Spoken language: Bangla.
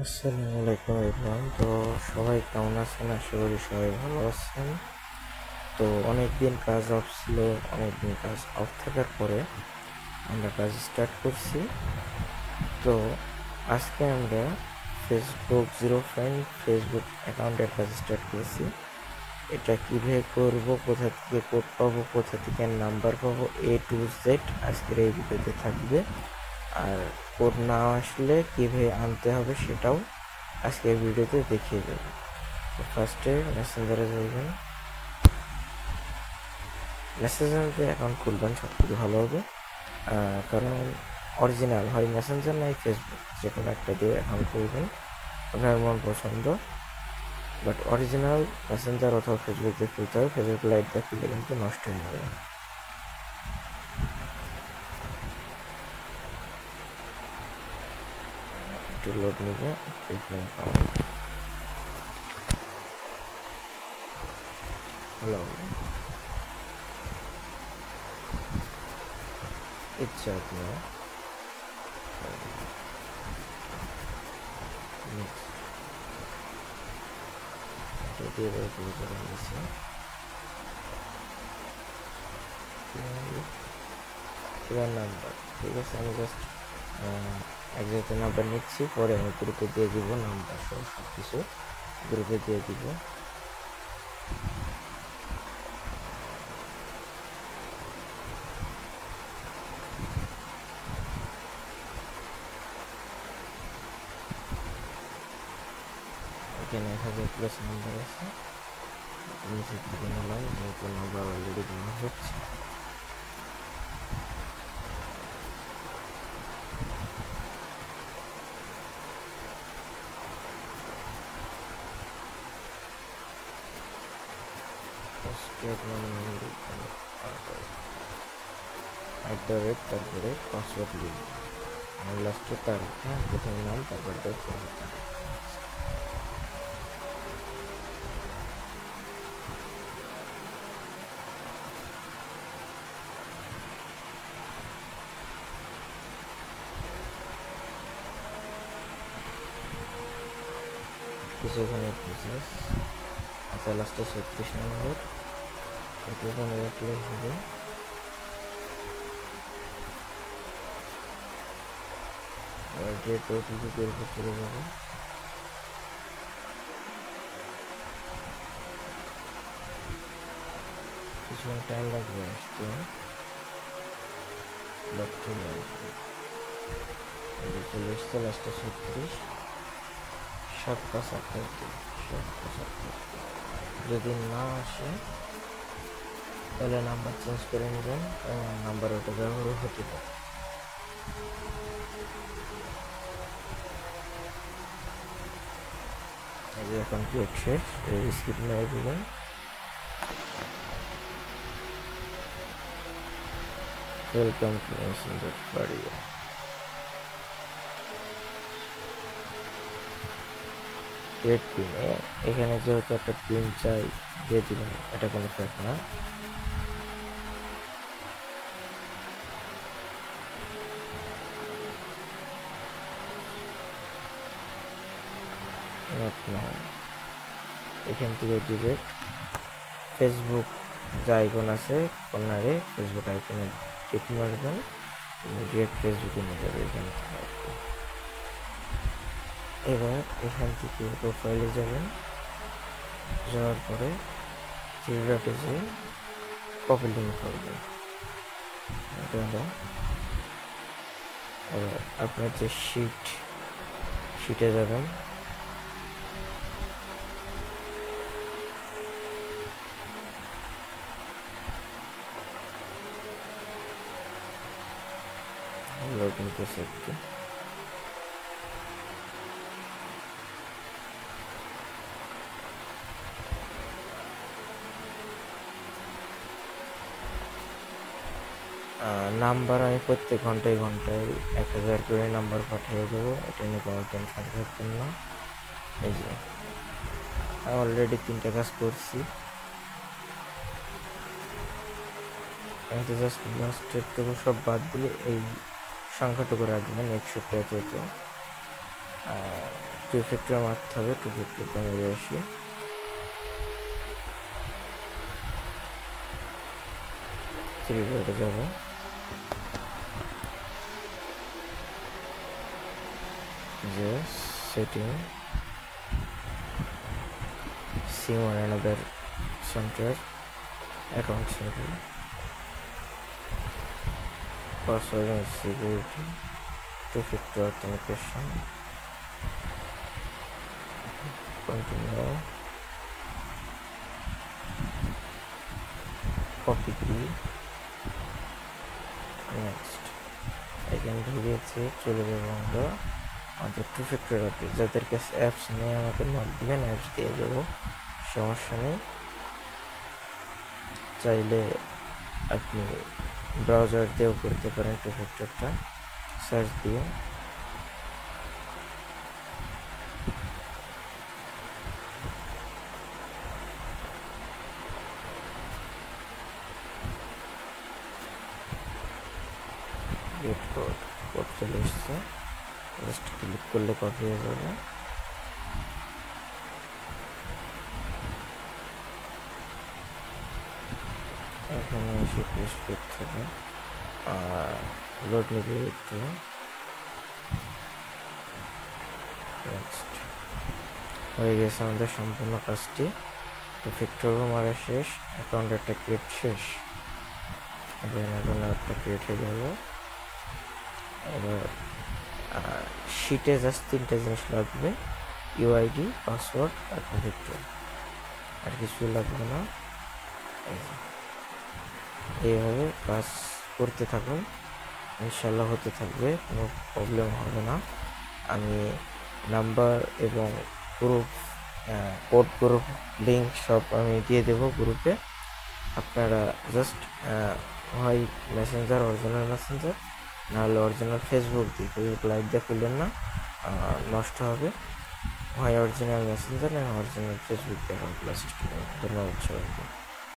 আসসালামু আলাইকুম এভরিওয়ান। তো সবাই কেমন আছেন? আশা করি সবাই ভালো আছেন। তো অনেকদিন কাজ অফ ছিল, অনেকদিন কাজ অফ থাকার পরে আমরা কাজ স্টার্ট করছি। তো আজকে আমরা ফেসবুক জিরো ফ্রেন্ড ফেসবুক অ্যাকাউন্টের কাজ স্টার্ট করেছি। এটা কীভাবে করব, কোথা থেকে কোড পাবো, কোথা থেকে নাম্বার পাবো, A to Z আজকের এই ভিডিওতে থাকবে। আর কোড না আসলে কীভাবে আনতে হবে সেটাও আজকের ভিডিওতে দেখিয়ে দেবো। তো ফার্স্টে মেসেঞ্জারে যাবেন, মেসেঞ্জারে অ্যাকাউন্ট খুলবেন, সব থেকে ভালো হবে। কারণ অরিজিনাল হয় মেসেঞ্জার নাই ফেসবুক, যে কোনো একটা দিয়ে অ্যাকাউন্ট খুলবেন আপনার মন পছন্দ। বাট অরিজিনাল মেসেঞ্জার অথবা ফেসবুক দিয়ে খুলতে হবে, ফেসবুক লাইট দিয়ে খুললে কিন্তু নষ্ট হয়ে যাবে। একটু লোড নেবে, হ্যালো, ইচ্ছা আপনার নাম্বার, ঠিক আছে। আমি জাস্ট একজাক্ট নাম্বার নিচ্ছি, পরে আমি গ্রুপে দিয়ে দিব, নাম্বার সহ সব কিছু গ্রুপে দিয়ে দিব। এখানে 1000+ নাম্বার আছে, নিচে থেকে নিলাম, যেহেতু নাম্বার অলরেডি দেওয়া হচ্ছে। তারপরে পাসওয়ার্ড লিখব, লাস্টে তার প্রথম নাম, তারপর কিছুখানি প্রসেস। আচ্ছা, লাস্টে 36 নম্বর এখানে রাখলে হবে। ডেট ওটিপির উপর চলে যাবে। কিছুক্ষণ টাইম লাগবে আসতে, বাট চলে আসবে। চলে এসছে লাস্টে 36, 7/58। যদি না আসে তাহলে নাম্বার চেঞ্জ করে নেবেন, নাম্বার ওটা ব্যবহার হতে পারে। এখন ক্লিক শেষ, স্কিপ মেরে দিবেন। ওয়েলকাম টু মেসেঞ্জার বাড়িয়ে ক্রিয়েট পিন। এখানে যেহেতু একটা পিন চাই, দিয়ে দিবেন, এটা কোনো ফ্যাক্ট না। এখান থেকে ডিরেক্ট ফেসবুক যে আইকন আছে কর্নারে, ফেসবুক আইকনে ক্লিক মারবেন, ডিরেক্ট ফেসবুকে নিয়ে যাবে এখান থেকে। এবার এখান থেকে প্রোফাইলে যাবেন, যাওয়ার পরে থ্রি ডটে যে কপি লিঙ্ক করবেন, এটা হলো। এবার আপনার যে শিটে যাবেন, লগইন করতে নাম্বার আমি প্রত্যেক ঘন্টায় 1000 করে নাম্বার পাঠিয়ে দেবো, এটা নিয়ে কোনো টেনশন থাকবেন না। এই যে আমি অলরেডি 3টা কাজ করছি, আমি তো জাস্ট লাস্টের থেকে সব বাদ দিলে এই সংখ্যাটুকু রাখবেন 61। টু ফ্যাক্টর মারতে হবে, টু ফ্যাক্টরটা মেরে আসি। থ্রি ডটে যাবো, যে setting, SIM on another centre, account centre, password and security, two-factor authentication, continue, copy key, next. এখানে ঢুকেছি, চলে যাবো আমরা আমাদের টু ফ্যাক্টর অথেন্টিকেশন। যাদের কাছে অ্যাপস নেই আমাকে নক দিবেন, অ্যাপস দিয়ে দেবো, সমস্যা নেই। চাইলে আপনি ব্রাউজার দিয়েও করতে পারেন টু ফ্যাক্টরটা, সার্চ দিয়ে। গেট কোড, কোড চলে এসছে, জাস্ট ক্লিক করলে কপি হয়ে যাবে। এখানে এসে পেস্ট করতে হবে, আর লোড নিবে একটু। নেক্সট, হয়ে গেছে আমাদের সম্পূর্ণ কাজটি। তো ফ্যাক্টরও মারা শেষ, অ্যাকাউন্ট একটা ক্রিয়েট শেষ। এবার অ্যাকাউন্ট একটা ক্রিয়েট হয়ে গেল। এবার শিটে জাস্ট তিনটে জিনিস লাগবে, ইউআইডি, পাসওয়ার্ড আর ফ্যাক্টর, আর কিছু লাগবে না। এইভাবে কাজ করতে থাকুন, ইনশাল্লাহ হতে থাকবে, কোনো প্রবলেম হবে না। আমি নাম্বার এবং গ্রুপ, কোড গ্রুপ লিঙ্ক সব আমি দিয়ে দেবো গ্রুপে। আপনারা জাস্ট হয় মেসেঞ্জার, অরিজিনাল মেসেঞ্জার, নাহলে অরিজিনাল ফেসবুক দিয়ে, ফেসবুক লাইভ দিয়ে খুললেন না, নষ্ট হবে। হয় অরিজিনাল মেসেঞ্জার না অরিজিনাল ফেসবুক দিয়ে। ধন্যবাদ সবাইকে।